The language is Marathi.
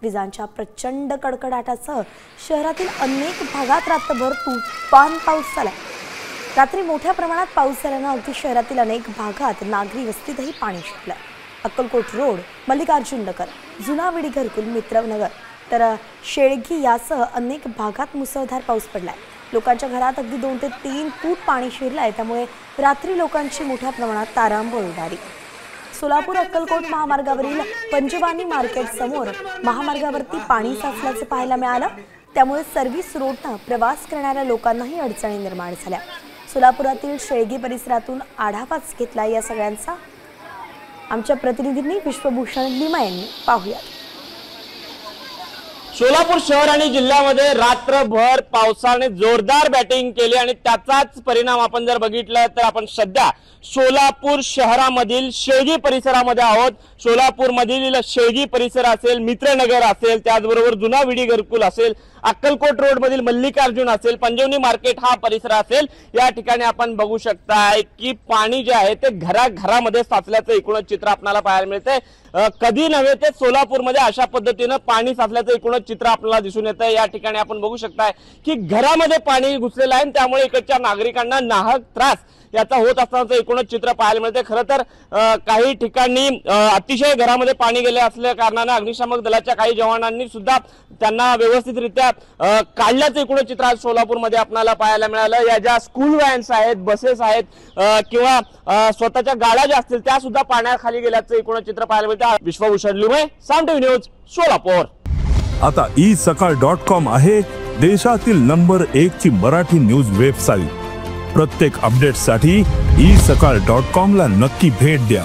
विजांच्या प्रचंड कडकडाटासह शहरातील अनेक भागात रात्रभर तुफान पाऊस झाला। रात्री मोठ्या प्रमाणात पाऊस झाल्याने अगदी शहरातील अनेक भागात नागरी वस्तीतही पाणी शिरलं। अक्कलकोट रोड, मल्लिकार्जुन नगर, जुना विडी घरकुल, मित्रनगर तर शेळगी यासह अनेक भागात मुसळधार पाऊस पडलाय। लोकांच्या घरात अगदी 2 ते 3 फूट पाणी शिरलंय, त्यामुळे रात्री लोकांची मोठ्या प्रमाणात तारांबळ उडाली। सोलापूर अक्कलकोट महामार्गावरील पंजवानी मार्केट समोर महामार्गावरती पाणी साचल्याचं पाहायला मिळालं, त्यामुळे सर्व्हिस रोडनं प्रवास करणाऱ्या लोकांनाही अडचणी निर्माण झाल्या। सोलापुरातील शेळगी परिसरातून आढावाच घेतला या सगळ्यांचा आमच्या प्रतिनिधींनी। विश्वभूषण लिमा यांनी पाहूया। सोलापूर शहर आणि जिल्ह्यामध्ये रात्रभर पावसाने जोरदार बॅटिंग केली आणि त्याचाच परिणाम आपण जर बघितलं तर आपण सध्या सोलापूर शहरामधील शेळगी परिसरामध्ये आहोत। सोलापूरमधील शेळगी परिसर असेल, मित्रनगर असेल, त्याचबरोबर जुना विडी घरकुल असेल, अक्कलकोट रोड मधील मल्लिकार्जुन असेल, पंजवनी मार्केट हा परिसर असेल, या ठिकाणी आपण बघू शकताय की पाणी जे आहे ते घराघरामध्ये साचल्याचं एकूणच चित्र आपल्याला पाहायला मिळते। कधी नव्हे ते सोलापूरमध्ये अशा पद्धतीने पाणी साचल्याचं एकूणच चित्र आपल्याला दिसून येतं। या ठिकाणी आपण बघू शकताय की घरामध्ये पाणी घुसलेलं आहे, त्यामुळे इकडच्या नागरिकांना नाहक त्रास याचा होत असतानाचं एकूणच चित्र पाहायला मिळते। खरं तर काही ठिकाणी अतिशय घरामध्ये पाणी गेले असल्या कारणाने अग्निशामक दलाच्या काही जवानांनी सुद्धा त्यांना व्यवस्थितरित्या काढल्याचं एकूणच चित्र आज सोलापूरमध्ये आपल्याला पाहायला मिळालं। या ज्या स्कूल व्हॅन्स आहेत, बसेस आहेत किंवा स्वतःच्या गाड्या ज्या असतील त्या सुद्धा पाण्याखाली गेल्याचं एकूणच चित्र पाहायला मिळतं। विश्वभूषण लिमे, साम टीव्ही न्यूज, सोलापूर। आता isakal.com आहे देशातील नंबर 1 ची मराठी न्यूज वेबसाईट। प्रत्येक अपडेटसाठी isakal.com ला नक्की भेट द्या।